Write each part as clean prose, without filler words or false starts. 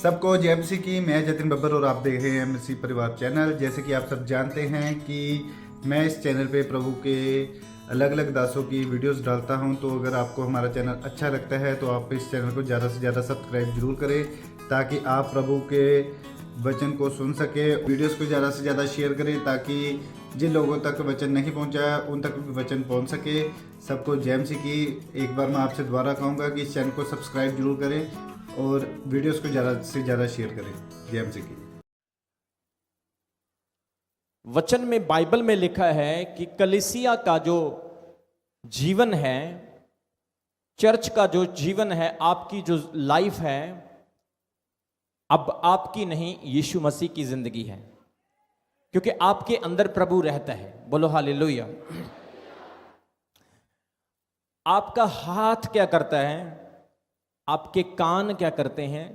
सबको जय मसीह की। मैं जतिन बब्बर और आप देख रहे हैं मसीह परिवार चैनल। जैसे कि आप सब जानते हैं कि मैं इस चैनल पे प्रभु के अलग अलग दासों की वीडियोस डालता हूं, तो अगर आपको हमारा चैनल अच्छा लगता है तो आप इस चैनल को ज़्यादा से ज़्यादा सब्सक्राइब जरूर करें, ताकि आप प्रभु के वचन को सुन सके। वीडियोस को ज़्यादा से ज़्यादा शेयर करें ताकि जिन लोगों तक वचन नहीं पहुंचा उन तक भी वचन पहुंच सके। सबको जय मसीह की। एक बार मैं आपसे दोबारा कहूँगा कि इस चैनल को सब्सक्राइब जरूर करें और वीडियोस को ज़्यादा से ज़्यादा शेयर करें। जय मसीह की। वचन में बाइबल में लिखा है कि कलीसिया का जो जीवन है, चर्च का जो जीवन है, आपकी जो लाइफ है, अब आपकी नहीं, यीशु मसीह की जिंदगी है, क्योंकि आपके अंदर प्रभु रहता है। बोलो हालेलुया। आपका हाथ क्या करता है, आपके कान क्या करते हैं,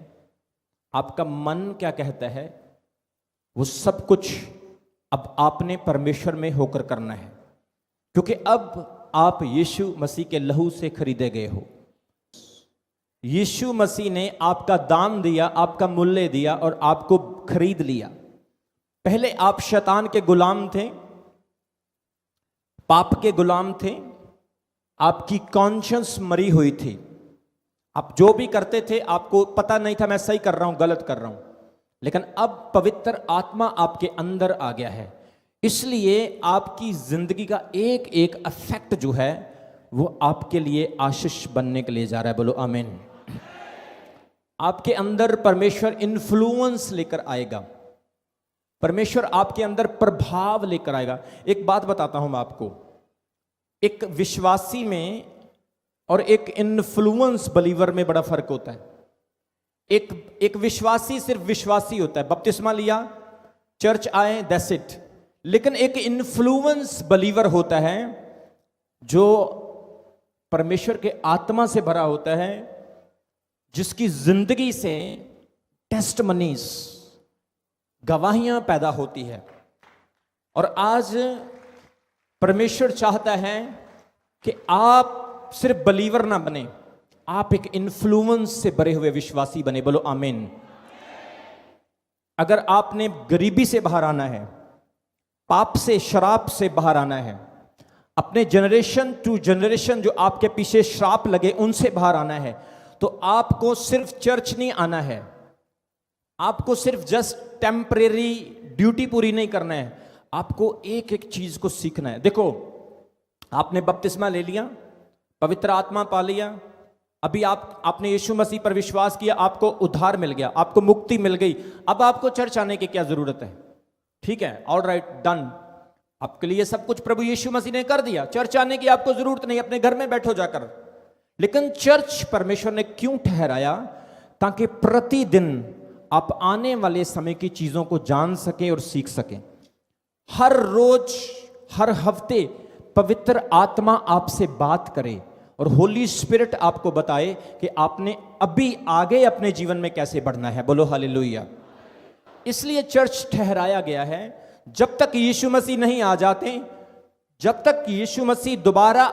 आपका मन क्या कहता है, वो सब कुछ अब आपने परमेश्वर में होकर करना है, क्योंकि अब आप यीशु मसीह के लहू से खरीदे गए हो। यीशु मसीह ने आपका दाम दिया, आपका मूल्य दिया और आपको खरीद लिया। पहले आप शैतान के गुलाम थे, पाप के गुलाम थे, आपकी कॉन्शियंस मरी हुई थी। आप जो भी करते थे आपको पता नहीं था मैं सही कर रहा हूं गलत कर रहा हूं, लेकिन अब पवित्र आत्मा आपके अंदर आ गया है, इसलिए आपकी जिंदगी का एक एक इफेक्ट जो है वो आपके लिए आशीष बनने के लिए जा रहा है। बोलो आमीन। आपके अंदर परमेश्वर इन्फ्लुएंस लेकर आएगा, परमेश्वर आपके अंदर प्रभाव लेकर आएगा। एक बात बताता हूं मैं आपको, एक विश्वासी में और एक इन्फ्लुएंस बिलीवर में बड़ा फर्क होता है। एक विश्वासी सिर्फ विश्वासी होता है, बपतिस्मा लिया, चर्च आए, दैट्स इट। लेकिन एक इन्फ्लुएंस बिलीवर होता है जो परमेश्वर के आत्मा से भरा होता है, जिसकी जिंदगी से टेस्टमनीज, गवाहियां पैदा होती है। और आज परमेश्वर चाहता है कि आप सिर्फ बिलीवर ना बने, आप एक इन्फ्लुएंस से भरे हुए विश्वासी बने। बोलो आमीन। अगर आपने गरीबी से बाहर आना है, पाप से, शराब से बाहर आना है, अपने जनरेशन टू जनरेशन जो आपके पीछे श्राप लगे उनसे बाहर आना है, तो आपको सिर्फ चर्च नहीं आना है, आपको सिर्फ जस्ट टेम्परेरी ड्यूटी पूरी नहीं करना है, आपको एक एक चीज को सीखना है। देखो, आपने बपतिस्मा ले लिया, पवित्र आत्मा पा लिया, अभी आपने यीशु मसीह पर विश्वास किया, आपको उद्धार मिल गया, आपको मुक्ति मिल गई। अब आपको चर्च आने की क्या जरूरत है? ठीक है, ऑल राइट, डन। आपके लिए सब कुछ प्रभु यीशु मसीह ने कर दिया, चर्च आने की आपको जरूरत नहीं, अपने घर में बैठो जाकर। लेकिन चर्च परमेश्वर ने क्यों ठहराया? ताकि प्रतिदिन आप आने वाले समय की चीजों को जान सके और सीख सके। हर रोज, हर हफ्ते पवित्र आत्मा आपसे बात करे और होली स्पिरिट आपको बताए कि आपने अभी आगे अपने जीवन में कैसे बढ़ना है। बोलो हालेलुया। इसलिए चर्च ठहराया गया है। जब तक यीशु मसीह नहीं आ जाते, जब तक यीशु मसीह दोबारा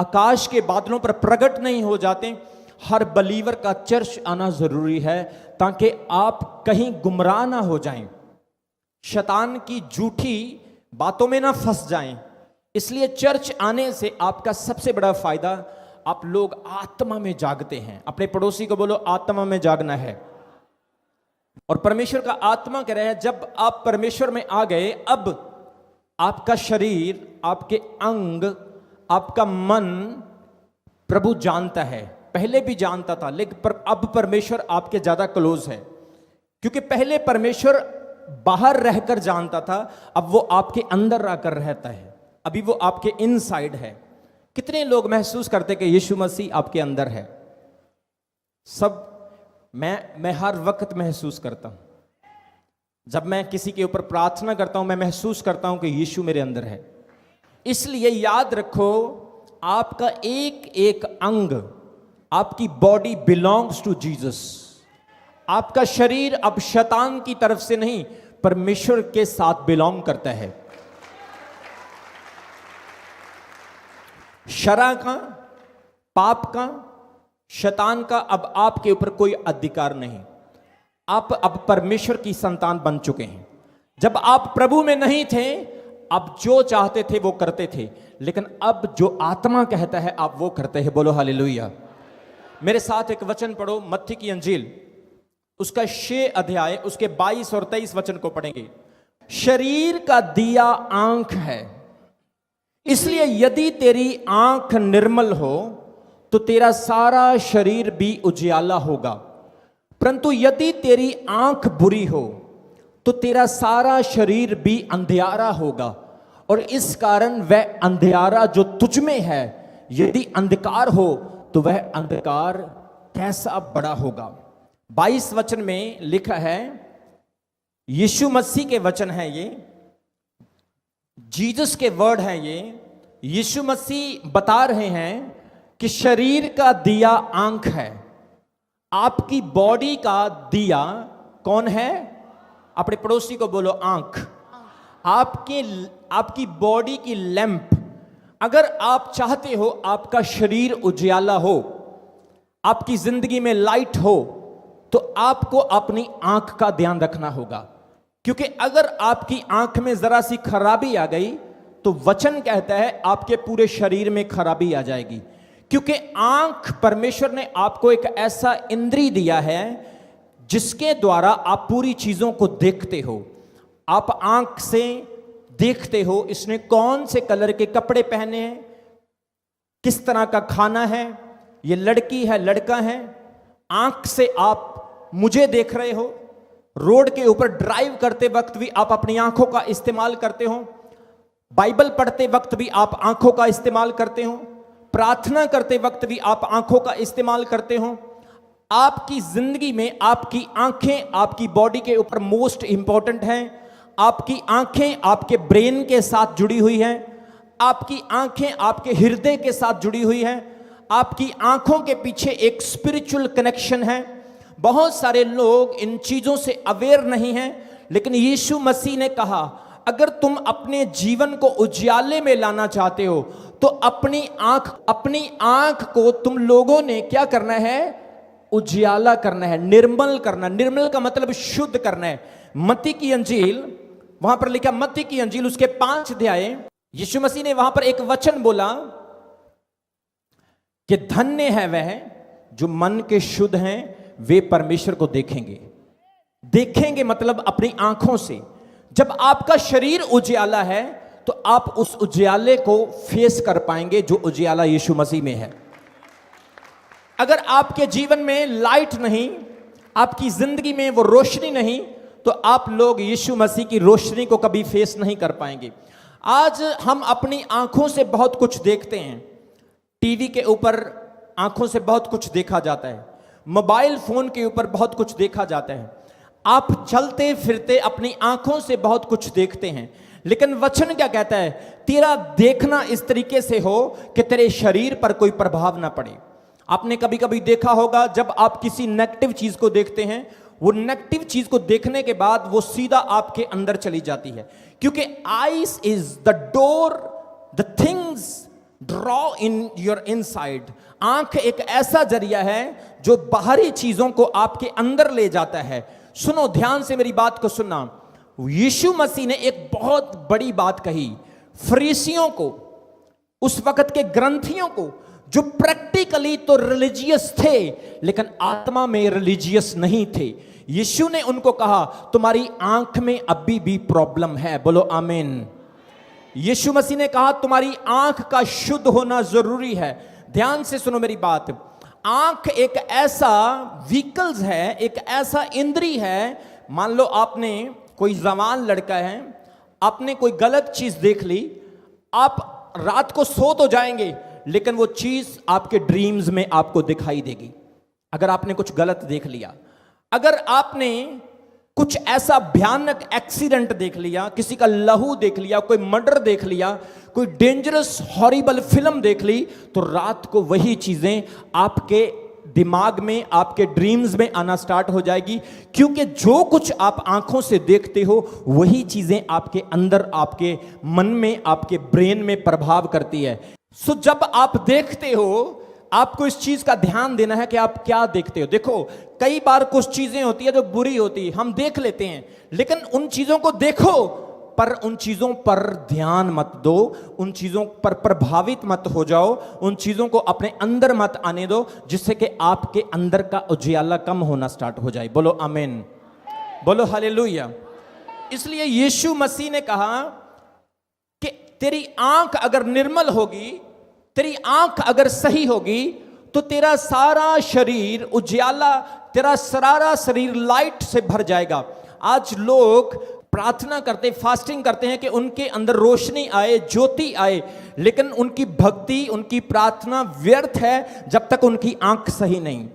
आकाश के बादलों पर प्रकट नहीं हो जाते, हर बलीवर का चर्च आना जरूरी है, ताकि आप कहीं गुमराह ना हो जाएं, शैतान की झूठी बातों में ना फंस जाएं। इसलिए चर्च आने से आपका सबसे बड़ा फायदा, आप लोग आत्मा में जागते हैं। अपने पड़ोसी को बोलो, आत्मा में जागना है। और परमेश्वर का आत्मा कह रहा है, जब आप परमेश्वर में आ गए, अब आपका शरीर, आपके अंग, आपका मन प्रभु जानता है। पहले भी जानता था, लेकिन अब परमेश्वर आपके ज्यादा क्लोज है, क्योंकि पहले परमेश्वर बाहर रहकर जानता था, अब वो आपके अंदर आकर रहता है, अभी वो आपके इनसाइड है। कितने लोग महसूस करते कि यीशु मसीह आपके अंदर है? सब मैं हर वक्त महसूस करता हूं। जब मैं किसी के ऊपर प्रार्थना करता हूं, मैं महसूस करता हूं कि यीशु मेरे अंदर है। इसलिए याद रखो, आपका एक एक अंग, आपकी बॉडी बिलोंग्स टू जीसस। आपका शरीर अब शैतान की तरफ से नहीं, परमेश्वर के साथ बिलोंग करता है। शरा का, पाप का, शैतान का अब आपके ऊपर कोई अधिकार नहीं। आप अब परमेश्वर की संतान बन चुके हैं। जब आप प्रभु में नहीं थे, अब जो चाहते थे वो करते थे, लेकिन अब जो आत्मा कहता है आप वो करते हैं। बोलो हालेलुया। मेरे साथ एक वचन पढ़ो, मत्ती की अंजील उसका 6 अध्याय उसके 22 और 23 वचन को पढ़ेंगे। शरीर का दिया आंख है, इसलिए यदि तेरी आंख निर्मल हो तो तेरा सारा शरीर भी उजियाला होगा, परंतु यदि तेरी आंख बुरी हो तो तेरा सारा शरीर भी अंधियारा होगा। और इस कारण वह अंधियारा जो तुझ में है, यदि अंधकार हो तो वह अंधकार कैसा बड़ा होगा। 22 वचन में लिखा है, यीशु मसीह के वचन है ये, जीसस के वर्ड है ये। यीशु मसीह बता रहे हैं कि शरीर का दिया आंख है। आपकी बॉडी का दिया कौन है? अपने पड़ोसी को बोलो आंख। आपकी बॉडी की लैंप। अगर आप चाहते हो आपका शरीर उजियाला हो, आपकी जिंदगी में लाइट हो, तो आपको अपनी आंख का ध्यान रखना होगा। क्योंकि अगर आपकी आंख में जरा सी खराबी आ गई तो वचन कहता है आपके पूरे शरीर में खराबी आ जाएगी। क्योंकि आंख, परमेश्वर ने आपको एक ऐसा इंद्रिय दिया है जिसके द्वारा आप पूरी चीजों को देखते हो। आप आंख से देखते हो इसने कौन से कलर के कपड़े पहने हैं, किस तरह का खाना है, ये लड़की है लड़का है। आंख से आप मुझे देख रहे हो, रोड के ऊपर ड्राइव करते वक्त भी आप अपनी आंखों का इस्तेमाल करते हो, बाइबल पढ़ते वक्त भी आप आंखों का इस्तेमाल करते हो, प्रार्थना करते वक्त भी आप आंखों का इस्तेमाल करते हो। आपकी जिंदगी में आपकी आंखें आपकी बॉडी के ऊपर मोस्ट इंपॉर्टेंट हैं। आपकी आंखें आपके ब्रेन के साथ जुड़ी हुई हैं, आपकी आंखें आपके हृदय के साथ जुड़ी हुई हैं, आपकी आंखों के पीछे एक स्पिरिचुअल कनेक्शन है। बहुत सारे लोग इन चीजों से अवेयर नहीं हैं, लेकिन यीशु मसीह ने कहा अगर तुम अपने जीवन को उजियाले में लाना चाहते हो तो अपनी आंख को तुम लोगों ने क्या करना है? उजियाला करना है, निर्मल करना। निर्मल का मतलब शुद्ध करना है। मत्ती की अंजील, वहां पर लिखा मत्ती की अंजील उसके 5 अध्याय, यीशु मसीह ने वहां पर एक वचन बोला कि धन्य है वह जो मन के शुद्ध हैं, वे परमेश्वर को देखेंगे। देखेंगे मतलब अपनी आंखों से। जब आपका शरीर उजियाला है तो आप उस उजियाले को फेस कर पाएंगे जो उजियाला यीशु मसीह में है। अगर आपके जीवन में लाइट नहीं, आपकी जिंदगी में वो रोशनी नहीं, तो आप लोग यीशु मसीह की रोशनी को कभी फेस नहीं कर पाएंगे। आज हम अपनी आंखों से बहुत कुछ देखते हैं। टीवी के ऊपर आंखों से बहुत कुछ देखा जाता है, मोबाइल फोन के ऊपर बहुत कुछ देखा जाता है, आप चलते फिरते अपनी आंखों से बहुत कुछ देखते हैं। लेकिन वचन क्या कहता है? तेरा देखना इस तरीके से हो कि तेरे शरीर पर कोई प्रभाव ना पड़े। आपने कभी कभी देखा होगा जब आप किसी नेगेटिव चीज को देखते हैं, वो नेगेटिव चीज को देखने के बाद वो सीधा आपके अंदर चली जाती है। क्योंकि eyes is the door, the things draw in your inside. आंख एक ऐसा जरिया है जो बाहरी चीजों को आपके अंदर ले जाता है। सुनो ध्यान से मेरी बात को सुनना। यीशु मसीह ने एक बहुत बड़ी बात कही फरीसियों को, उस वक्त के ग्रंथियों को, जो प्रैक्टिकली तो रिलीजियस थे लेकिन आत्मा में रिलीजियस नहीं थे। यीशु ने उनको कहा तुम्हारी आंख में अभी भी प्रॉब्लम है। बोलो आमीन। यीशु मसीह ने कहा तुम्हारी आंख का शुद्ध होना जरूरी है। ध्यान से सुनो मेरी बात। आंख एक ऐसा व्हीकल्स है, एक ऐसा इंद्रिय है। मान लो आपने कोई जवान लड़का है, आपने कोई गलत चीज देख ली, आप रात को सो तो जाएंगे लेकिन वो चीज आपके ड्रीम्स में आपको दिखाई देगी। अगर आपने कुछ गलत देख लिया, अगर आपने कुछ ऐसा भयानक एक्सीडेंट देख लिया, किसी का लहू देख लिया, कोई मर्डर देख लिया, कोई डेंजरस हॉरिबल फिल्म देख ली, तो रात को वही चीजें आपके दिमाग में, आपके ड्रीम्स में आना स्टार्ट हो जाएगी। क्योंकि जो कुछ आप आंखों से देखते हो वही चीजें आपके अंदर, आपके मन में, आपके ब्रेन में प्रभाव करती है। सो जब आप देखते हो, आपको इस चीज का ध्यान देना है कि आप क्या देखते हो। देखो, कई बार कुछ चीजें होती है जो बुरी होती है, हम देख लेते हैं, लेकिन उन चीजों को देखो, पर उन चीजों पर ध्यान मत दो, उन चीजों पर प्रभावित मत हो जाओ, उन चीजों को अपने अंदर मत आने दो, जिससे कि आपके अंदर का उजियाला कम होना स्टार्ट हो जाए। बोलो आमीन, बोलो हालेलुया। इसलिए यीशु मसीह ने कहा कि तेरी आंख अगर निर्मल होगी, तेरी आंख अगर सही होगी, तो तेरा सारा शरीर उजियाला, तेरा सारा शरीर लाइट से भर जाएगा। आज लोग प्रार्थना करते, फास्टिंग करते हैं कि उनके अंदर रोशनी आए, ज्योति आए, लेकिन उनकी भक्ति, उनकी प्रार्थना व्यर्थ है जब तक उनकी आंख सही नहीं।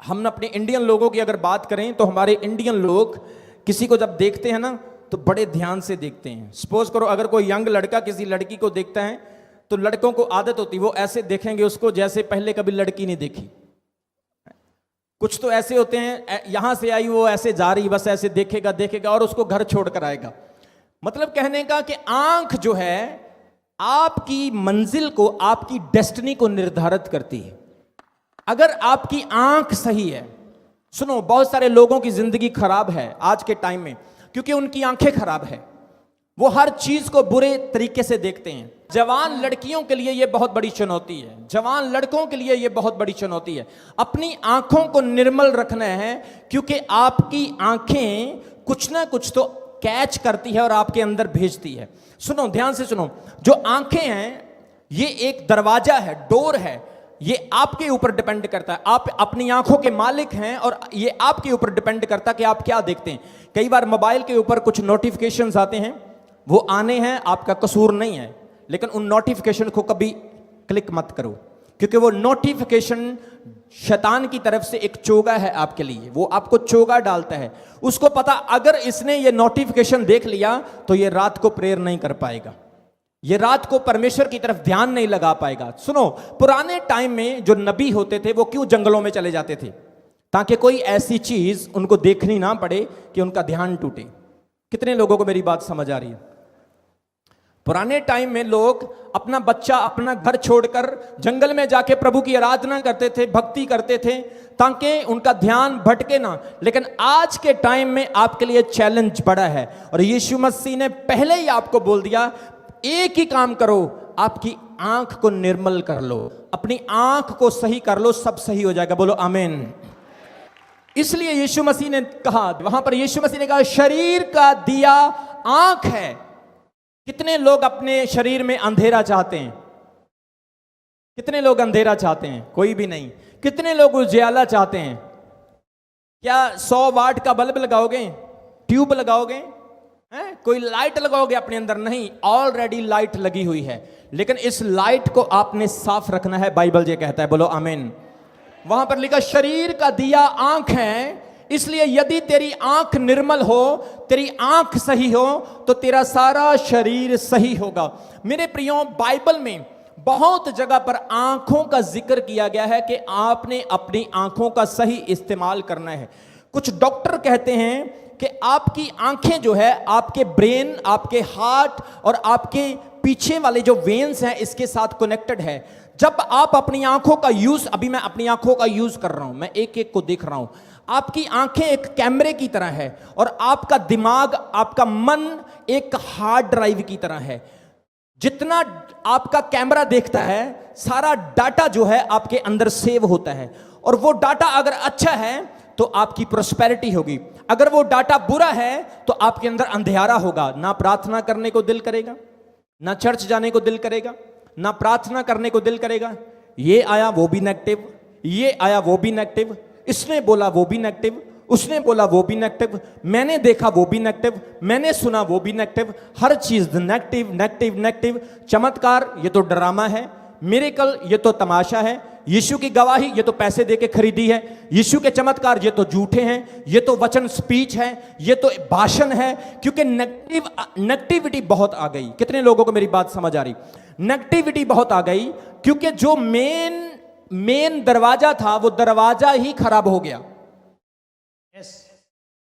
हम अपने इंडियन लोगों की अगर बात करें तो हमारे इंडियन लोग किसी को जब देखते हैं ना तो बड़े ध्यान से देखते हैं। सपोज करो अगर कोई यंग लड़का किसी लड़की को देखता है तो लड़कों को आदत होती है वो ऐसे देखेंगे उसको जैसे पहले कभी लड़की नहीं देखी। कुछ तो ऐसे होते हैं, यहां से आई वो ऐसे जा रही, बस ऐसे देखेगा देखेगा और उसको घर छोड़ कर आएगा। मतलब कहने का कि आंख जो है आपकी मंजिल को, आपकी डेस्टिनी को निर्धारित करती है। अगर आपकी आंख सही है, सुनो, बहुत सारे लोगों की जिंदगी खराब है आज के टाइम में क्योंकि उनकी आंखें खराब है, वो हर चीज को बुरे तरीके से देखते हैं। जवान लड़कियों के लिए यह बहुत बड़ी चुनौती है, जवान लड़कों के लिए यह बहुत बड़ी चुनौती है। अपनी आंखों को निर्मल रखना है क्योंकि आपकी आंखें कुछ ना कुछ तो कैच करती है और आपके अंदर भेजती है। सुनो, ध्यान से सुनो, जो आंखें हैं ये एक दरवाजा है, डोर है, ये आपके ऊपर डिपेंड करता है। आप अपनी आंखों के मालिक हैं और ये आपके ऊपर डिपेंड करता है कि आप क्या देखते हैं। कई बार मोबाइल के ऊपर कुछ नोटिफिकेशंस आते हैं, वो आने हैं, आपका कसूर नहीं है, लेकिन उन नोटिफिकेशन को कभी क्लिक मत करो क्योंकि वो नोटिफिकेशन शैतान की तरफ से एक चोगा है आपके लिए, वो आपको चोगा डालता है। उसको पता अगर इसने ये नोटिफिकेशन देख लिया तो ये रात को प्रेयर नहीं कर पाएगा, ये रात को परमेश्वर की तरफ ध्यान नहीं लगा पाएगा। सुनो, पुराने टाइम में जो नबी होते थे वो क्यों जंगलों में चले जाते थे? ताकि कोई ऐसी चीज उनको देखनी ना पड़े कि उनका ध्यान टूटे। कितने लोगों को मेरी बात समझ आ रही है? पुराने टाइम में लोग अपना बच्चा, अपना घर छोड़कर जंगल में जाके प्रभु की आराधना करते थे, भक्ति करते थे ताकि उनका ध्यान भटके ना। लेकिन आज के टाइम में आपके लिए चैलेंज बड़ा है और यीशु मसीह ने पहले ही आपको बोल दिया, एक ही काम करो, आपकी आंख को निर्मल कर लो, अपनी आंख को सही कर लो, सब सही हो जाएगा। बोलो आमीन। इसलिए यीशु मसीह ने कहा, वहां पर यीशु मसीह ने कहा शरीर का दिया आंख है। कितने लोग अपने शरीर में अंधेरा चाहते हैं? कितने लोग अंधेरा चाहते हैं? कोई भी नहीं। कितने लोग उजियाला चाहते हैं? क्या 100 वाट का बल्ब लगाओगे? ट्यूब लगाओगे? कोई लाइट लगाओगे अपने अंदर? नहीं, ऑलरेडी लाइट लगी हुई है, लेकिन इस लाइट को आपने साफ रखना है। बाइबल ये कहता है, बोलो आमीन। वहां पर लिखा शरीर का दिया आंख है, इसलिए यदि तेरी आंख निर्मल हो, तेरी आंख सही हो, तो तेरा सारा शरीर सही होगा। मेरे प्रियो, बाइबल में बहुत जगह पर आंखों का जिक्र किया गया है कि आपने अपनी आंखों का सही इस्तेमाल करना है। कुछ डॉक्टर कहते हैं कि आपकी आंखें जो है आपके ब्रेन, आपके हार्ट और आपके पीछे वाले जो वेन्स हैं इसके साथ कनेक्टेड है। जब आप अपनी आंखों का यूज, अभी मैं अपनी आंखों का यूज कर रहा हूं, मैं एक एक को देख रहा हूं। आपकी आंखें एक कैमरे की तरह है और आपका दिमाग, आपका मन एक हार्ड ड्राइव की तरह है। जितना आपका कैमरा देखता है, सारा डाटा जो है आपके अंदर सेव होता है, और वो डाटा अगर अच्छा है तो आपकी प्रोस्पेरिटी होगी, अगर वो डाटा बुरा है तो आपके अंदर अंधेरा होगा। ना प्रार्थना करने को दिल करेगा, ना चर्च जाने को दिल करेगा, ना प्रार्थना करने को दिल करेगा। ये आया वो भी नेगेटिव, ये आया वो भी नेगेटिव, इसने बोला वो भी नेगेटिव, उसने बोला वो भी नेगेटिव, मैंने देखा वो भी नेगेटिव, मैंने सुना वो भी नेगेटिव, हर चीज नेगेटिव नेगेटिव नेगेटिव। चमत्कार ये तो ड्रामा है, मिरेकल ये तो तमाशा है, यीशु की गवाही ये तो पैसे देके खरीदी है, यीशु के चमत्कार ये तो झूठे हैं, ये तो वचन स्पीच है, ये तो भाषण है। क्योंकि नेगेटिविटी बहुत आ गई। कितने लोगों को मेरी बात समझ आ रही? नेगेटिविटी बहुत आ गई क्योंकि जो मेन दरवाजा था वो दरवाजा ही खराब हो गया।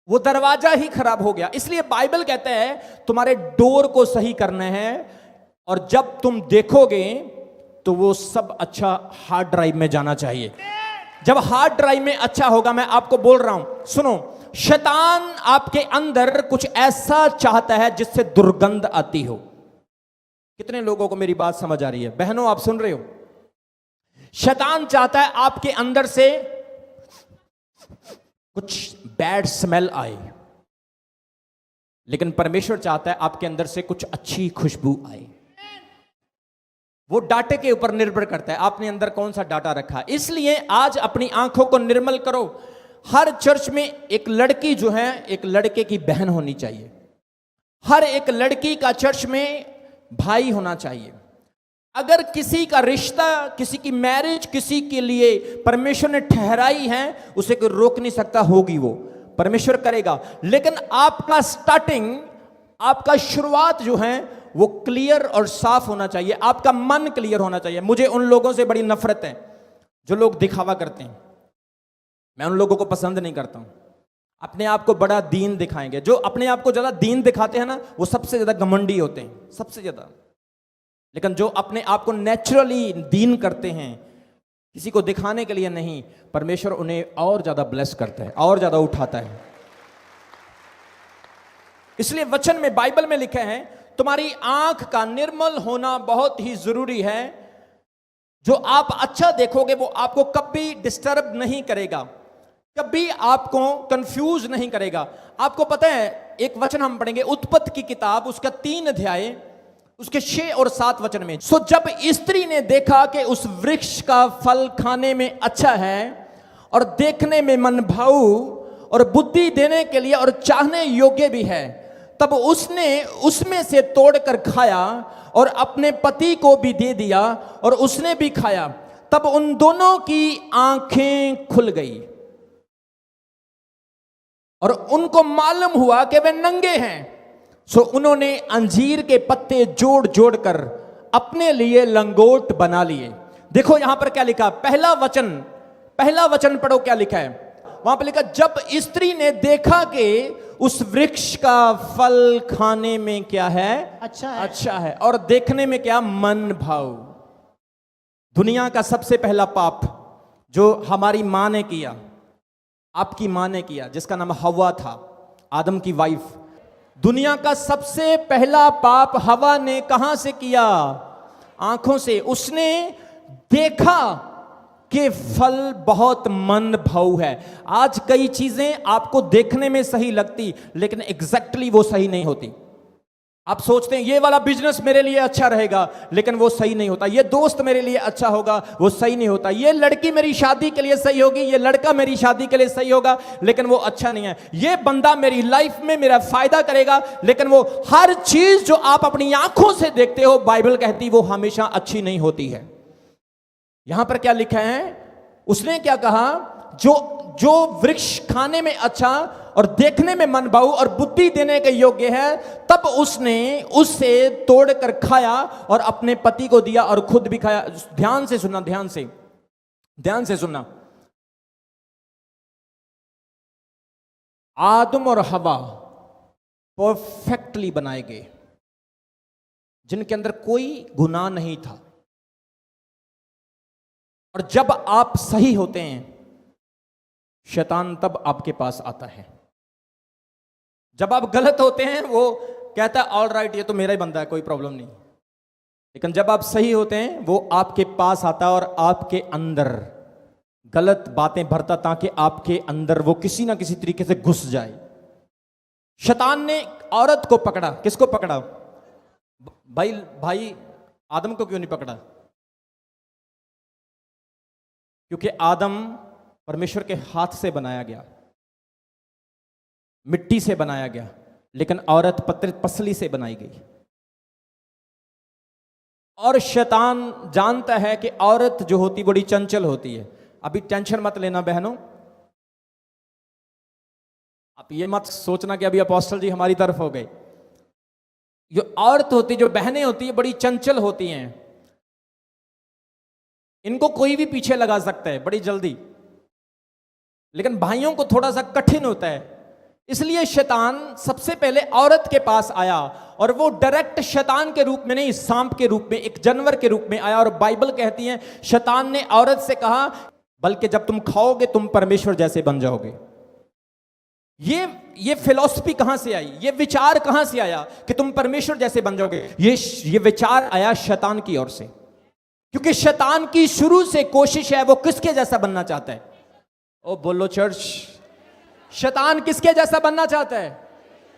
वो दरवाजा ही खराब हो गया। इसलिए बाइबल कहता है तुम्हारे डोर को सही करना है, और जब तुम देखोगे तो वो सब अच्छा हार्ड ड्राइव में जाना चाहिए। जब हार्ड ड्राइव में अच्छा होगा, मैं आपको बोल रहा हूं, सुनो, शैतान आपके अंदर कुछ ऐसा चाहता है जिससे दुर्गंध आती हो। कितने लोगों को मेरी बात समझ आ रही है? बहनों, आप सुन रहे हो? शैतान चाहता है आपके अंदर से कुछ बैड स्मेल आए, लेकिन परमेश्वर चाहता है आपके अंदर से कुछ अच्छी खुशबू आए। वो डाटे के ऊपर निर्भर करता है आपने अंदर कौन सा डाटा रखा। इसलिए आज अपनी आंखों को निर्मल करो। हर चर्च में एक लड़की जो है एक लड़के की बहन होनी चाहिए। हर एक लड़की का चर्च में भाई होना चाहिए। अगर किसी का रिश्ता, किसी की मैरिज किसी के लिए परमेश्वर ने ठहराई है, उसे कोई रोक नहीं सकता, होगी वो परमेश्वर करेगा। लेकिन आपका स्टार्टिंग, आपका शुरुआत जो है वो क्लियर और साफ होना चाहिए। आपका मन क्लियर होना चाहिए। मुझे उन लोगों से बड़ी नफरत है जो लोग दिखावा करते हैं। मैं उन लोगों को पसंद नहीं करता हूं। अपने आप को बड़ा दीन दिखाएंगे। जो अपने आप को ज्यादा दीन दिखाते हैं ना, वो सबसे ज्यादा घमंडी होते हैं, सबसे ज्यादा। लेकिन जो अपने आप को नेचुरली दीन करते हैं, किसी को दिखाने के लिए नहीं, परमेश्वर उन्हें और ज्यादा ब्लेस करता है, और ज्यादा उठाता है। इसलिए वचन में, बाइबल में लिखे हैं, तुम्हारी आंख का निर्मल होना बहुत ही जरूरी है। जो आप अच्छा देखोगे वो आपको कभी डिस्टर्ब नहीं करेगा, कभी आपको कंफ्यूज नहीं करेगा। आपको पता है, एक वचन हम पढ़ेंगे उत्पत्ति की किताब, उसका 3 अध्याय, उसके 6 और 7 वचन में। सो जब स्त्री ने देखा कि उस वृक्ष का फल खाने में अच्छा है और देखने में मनभाऊ और बुद्धि देने के लिए और चाहने योग्य भी है, तब उसने उसमें से तोड़कर खाया और अपने पति को भी दे दिया और उसने भी खाया। तब उन दोनों की आंखें खुल गई और उनको मालूम हुआ कि वे नंगे हैं। सो उन्होंने अंजीर के पत्ते जोड़ जोड़ कर अपने लिए लंगोट बना लिए। देखो यहां पर क्या लिखा, पहला वचन पढ़ो, क्या लिखा है वहां पर? लिखा, जब स्त्री ने देखा कि उस वृक्ष का फल खाने में क्या है, अच्छा है और देखने में क्या, मन भाव। दुनिया का सबसे पहला पाप जो हमारी मां ने किया, आपकी मां ने किया, जिसका नाम हवा था, आदम की वाइफ। दुनिया का सबसे पहला पाप हवा ने कहां से किया? आंखों से। उसने देखा कि फल बहुत मन भाऊ है। आज कई चीजें आपको देखने में सही लगती, लेकिन एग्जैक्टली वो सही नहीं होती। आप सोचते हैं ये वाला बिजनेस मेरे लिए अच्छा रहेगा, लेकिन वो सही नहीं होता। ये दोस्त मेरे लिए अच्छा होगा, वो सही नहीं होता। ये लड़की मेरी शादी के लिए सही होगी, ये लड़का मेरी शादी के लिए सही होगा, लेकिन वो अच्छा नहीं है। ये बंदा मेरी लाइफ में मेरा फायदा करेगा, लेकिन वो हर चीज जो आप अपनी आंखों से देखते हो, बाइबल कहती वो हमेशा अच्छी नहीं होती है। यहां पर क्या लिखा है? उसने क्या कहा? जो वृक्ष खाने में अच्छा और देखने में मनभाऊ और बुद्धि देने के योग्य है, तब उसने उससे तोड़कर खाया और अपने पति को दिया और खुद भी खाया। ध्यान से सुनना, ध्यान से सुनना। आदम और हवा परफेक्टली बनाए गए, जिनके अंदर कोई गुनाह नहीं था। और जब आप सही होते हैं, शैतान तब आपके पास आता है। जब आप गलत होते हैं, वो कहता है ऑल राइट, ये तो मेरा ही बंदा है, कोई प्रॉब्लम नहीं। लेकिन जब आप सही होते हैं, वो आपके पास आता है और आपके अंदर गलत बातें भरता, ताकि आपके अंदर वो किसी ना किसी तरीके से घुस जाए। शैतान ने औरत को पकड़ा। किसको पकड़ा? भाई आदम को क्यों नहीं पकड़ा? क्योंकि आदम परमेश्वर के हाथ से बनाया गया, मिट्टी से बनाया गया, लेकिन औरत पसली से बनाई गई। और शैतान जानता है कि औरत जो होती बड़ी चंचल होती है। अभी टेंशन मत लेना बहनों, आप ये मत सोचना कि अभी अपोस्टल जी हमारी तरफ हो गए। जो औरत होती, जो बहनें होती है, बड़ी चंचल होती हैं। इनको कोई भी पीछे लगा सकता है बड़ी जल्दी, लेकिन भाइयों को थोड़ा सा कठिन होता है इसलिए शैतान सबसे पहले औरत के पास आया, और वो डायरेक्ट शैतान के रूप में नहीं, सांप के रूप में, एक जानवर के रूप में आया। और बाइबल कहती है शैतान ने औरत से कहा, बल्कि जब तुम खाओगे तुम परमेश्वर जैसे बन जाओगे। ये फिलॉसफी कहां से आई, ये विचार कहां से आया कि तुम परमेश्वर जैसे बन जाओगे? ये विचार आया शैतान की ओर से, क्योंकि शैतान की शुरू से कोशिश है, वो किसके जैसा बनना चाहता है? ओ बोलो चर्च, शैतान किसके जैसा बनना चाहता है?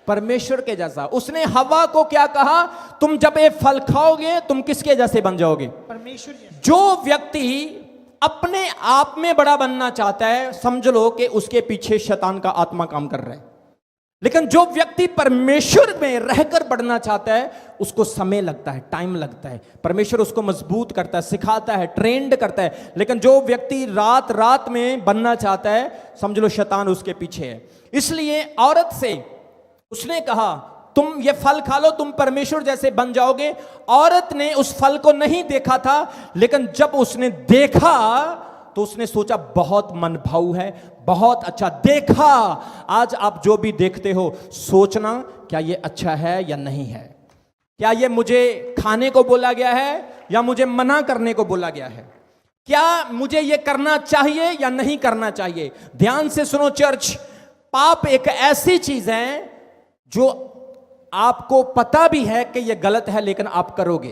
परमेश्वर के जैसा। उसने हवा को क्या कहा? तुम जब ये फल खाओगे तुम किसके जैसे बन जाओगे? परमेश्वर। जो व्यक्ति अपने आप में बड़ा बनना चाहता है, समझ लो कि उसके पीछे शैतान का आत्मा काम कर रहा है। लेकिन जो व्यक्ति परमेश्वर में रहकर बढ़ना चाहता है, उसको समय लगता है, टाइम लगता है। परमेश्वर उसको मजबूत करता है, सिखाता है, ट्रेंड करता है। लेकिन जो व्यक्ति रात रात में बनना चाहता है, समझ लो शैतान उसके पीछे है। इसलिए औरत से उसने कहा तुम ये फल खा लो, तुम परमेश्वर जैसे बन जाओगे। औरत ने उस फल को नहीं देखा था, लेकिन जब उसने देखा तो उसने सोचा बहुत मनभाऊ है, बहुत अच्छा। देखा, आज आप जो भी देखते हो सोचना क्या ये अच्छा है या नहीं है, क्या ये मुझे खाने को बोला गया है या मुझे मना करने को बोला गया है, क्या मुझे ये करना चाहिए या नहीं करना चाहिए। ध्यान से सुनो चर्च, पाप एक ऐसी चीज है जो आपको पता भी है कि ये गलत है, लेकिन आप करोगे।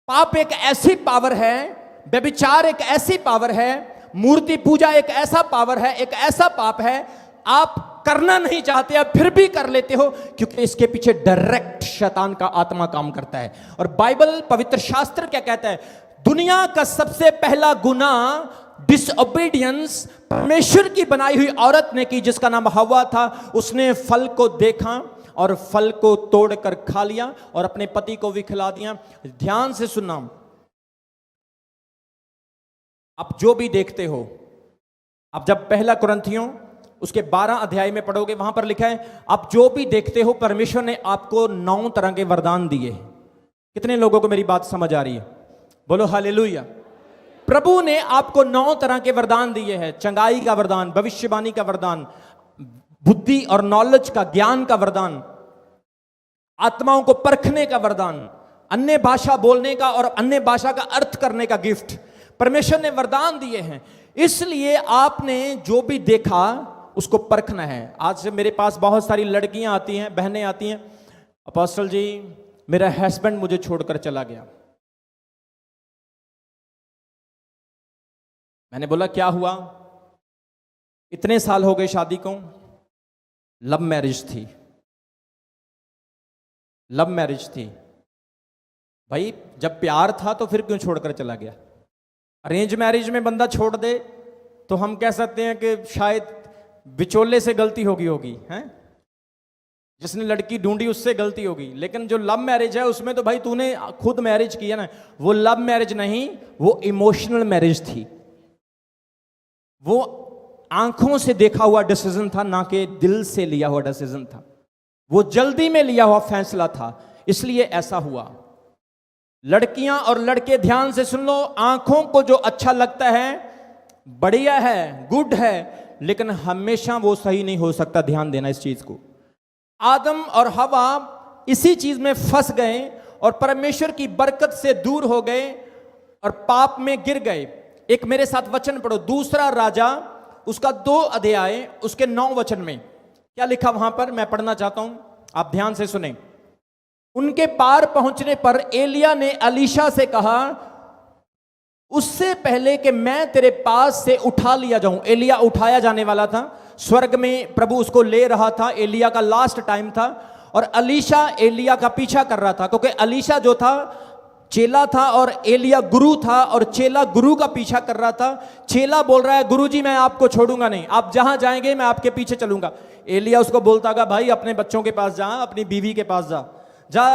पाप एक ऐसी पावर है, व्यभिचार एक ऐसी पावर है, मूर्ति पूजा एक ऐसा पावर है, एक ऐसा पाप है, आप करना नहीं चाहते, आप फिर भी कर लेते हो, क्योंकि इसके पीछे डायरेक्ट शैतान का आत्मा काम करता है। और बाइबल, पवित्र शास्त्र क्या कहता है? दुनिया का सबसे पहला गुनाह डिसओबीडियंस परमेश्वर की बनाई हुई औरत ने की, जिसका नाम हव्वा था। उसने फल को देखा और फल को तोड़कर खा लिया और अपने पति को भी खिला दिया। ध्यान से सुनना, आप जो भी देखते हो, आप जब पहला कुरिन्थियों उसके 12 अध्याय में पढ़ोगे, वहां पर लिखा है आप जो भी देखते हो, परमेश्वर ने आपको 9 तरह के वरदान दिए। कितने लोगों को मेरी बात समझ आ रही है? बोलो हालेलुया। प्रभु ने आपको 9 तरह के वरदान दिए हैं। चंगाई का वरदान, भविष्यवाणी का वरदान, बुद्धि और नॉलेज का, ज्ञान का वरदान, आत्माओं को परखने का वरदान, अन्य भाषा बोलने का और अन्य भाषा का अर्थ करने का गिफ्ट परमेश्वर ने वरदान दिए हैं। इसलिए आपने जो भी देखा उसको परखना है। आज से मेरे पास बहुत सारी लड़कियां आती हैं, बहनें आती हैं, अपोस्टल जी मेरा हस्बैंड मुझे छोड़कर चला गया। मैंने बोला क्या हुआ? इतने साल हो गए शादी को, लव मैरिज थी। लव मैरिज थी भाई, जब प्यार था तो फिर क्यों छोड़कर चला गया? अरेंज मैरिज में बंदा छोड़ दे तो हम कह सकते हैं कि शायद बिचौले से गलती होगी हैं, जिसने लड़की ढूंढी उससे गलती होगी। लेकिन जो लव मैरिज है उसमें तो भाई तूने खुद मैरिज किया ना। वो लव मैरिज नहीं, वो इमोशनल मैरिज थी। वो आंखों से देखा हुआ डिसीजन था, ना कि दिल से लिया हुआ डिसीजन था। वो जल्दी में लिया हुआ फैसला था, इसलिए ऐसा हुआ। लड़कियां और लड़के ध्यान से सुन लो, आंखों को जो अच्छा लगता है बढ़िया है, गुड है, लेकिन हमेशा वो सही नहीं हो सकता। ध्यान देना इस चीज को। आदम और हवा इसी चीज में फंस गए और परमेश्वर की बरकत से दूर हो गए और पाप में गिर गए। एक मेरे साथ वचन पढ़ो, दूसरा राजा उसका 2 अध्याय उसके 9 वचन में क्या लिखा वहां पर, मैं पढ़ना चाहता हूं, आप ध्यान से सुने। उनके पार पहुंचने पर एलिया ने अलीशा से कहा, उससे पहले कि मैं तेरे पास से उठा लिया जाऊं। एलिया उठाया जाने वाला था, स्वर्ग में प्रभु उसको ले रहा था। एलिया का लास्ट टाइम था और अलीशा एलिया का पीछा कर रहा था, क्योंकि अलीशा जो था चेला था और एलिया गुरु था, और चेला गुरु का पीछा कर रहा था। चेला बोल रहा है गुरुजी मैं आपको छोड़ूंगा नहीं, आप जहां जाएंगे मैं आपके पीछे चलूंगा। एलिया उसको बोलता था भाई अपने बच्चों के पास जा, अपनी बीवी के पास जा,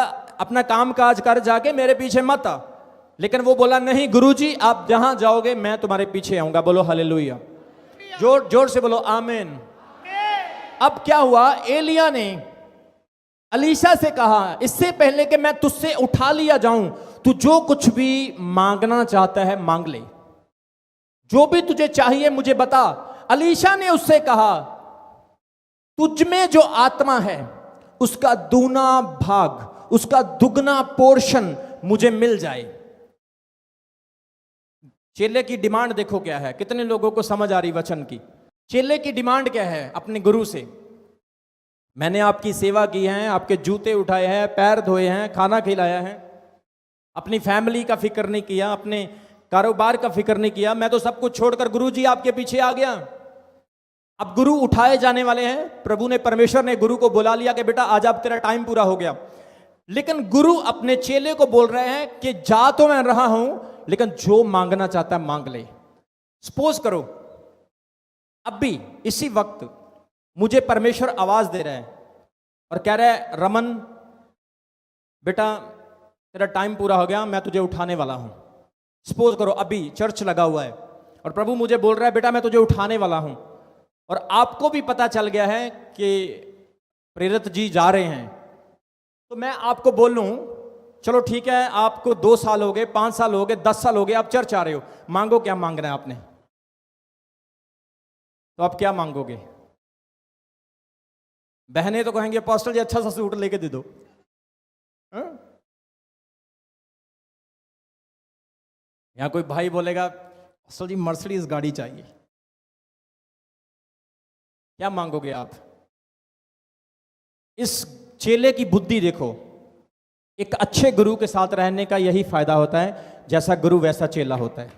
अपना काम काज कर, जाके मेरे पीछे मत आ। लेकिन वो बोला नहीं गुरुजी आप जहां जाओगे मैं तुम्हारे पीछे आऊंगा। बोलो हालेलुया, जोर से बोलो आमीन। अब क्या हुआ, एलिया ने अलीशा से कहा इससे पहले कि मैं तुझसे उठा लिया जाऊं, तू जो कुछ भी मांगना चाहता है मांग ले, जो भी तुझे चाहिए मुझे बता। अलीशा ने उससे कहा तुझ में जो आत्मा है उसका दूना भाग, उसका दुगना पोर्शन मुझे मिल जाए। चेले की डिमांड देखो क्या है, कितने लोगों को समझ आ रही वचन की। चेले की डिमांड क्या है अपने गुरु से? मैंने आपकी सेवा की है, आपके जूते उठाए हैं, पैर धोए हैं, खाना खिलाया है, अपनी फैमिली का फिक्र नहीं किया, अपने कारोबार का फिक्र नहीं किया, मैं तो सब कुछ छोड़कर गुरु जी आपके पीछे आ गया। अब गुरु उठाए जाने वाले हैं, प्रभु ने, परमेश्वर ने गुरु को बुला लिया कि बेटा आज अब तेरा टाइम पूरा हो गया। लेकिन गुरु अपने चेले को बोल रहे हैं कि जा तो मैं रहा हूं, लेकिन जो मांगना चाहता है मांग ले। सपोज करो अब भी इसी वक्त मुझे परमेश्वर आवाज दे रहा है और कह रहा है रमन बेटा तेरा टाइम पूरा हो गया, मैं तुझे उठाने वाला हूं। सपोज करो अभी चर्च लगा हुआ है और प्रभु मुझे बोल रहा है बेटा मैं तुझे उठाने वाला हूं, और आपको भी पता चल गया है कि प्रेरित जी जा रहे हैं, तो मैं आपको बोल लूं चलो ठीक है, आपको 2 साल हो गए, 5 साल हो गए, 10 साल हो गए, आप चर्च आ रहे हो, मांगो क्या मांगना है आपने, तो आप क्या मांगोगे? बहनें तो कहेंगे पास्टर जी अच्छा सा सूट लेके दे दो, या कोई भाई बोलेगा पास्टर जी मर्सिडीज गाड़ी चाहिए। क्या मांगोगे आप? इस चेले की बुद्धि देखो। एक अच्छे गुरु के साथ रहने का यही फायदा होता है, जैसा गुरु वैसा चेला होता है।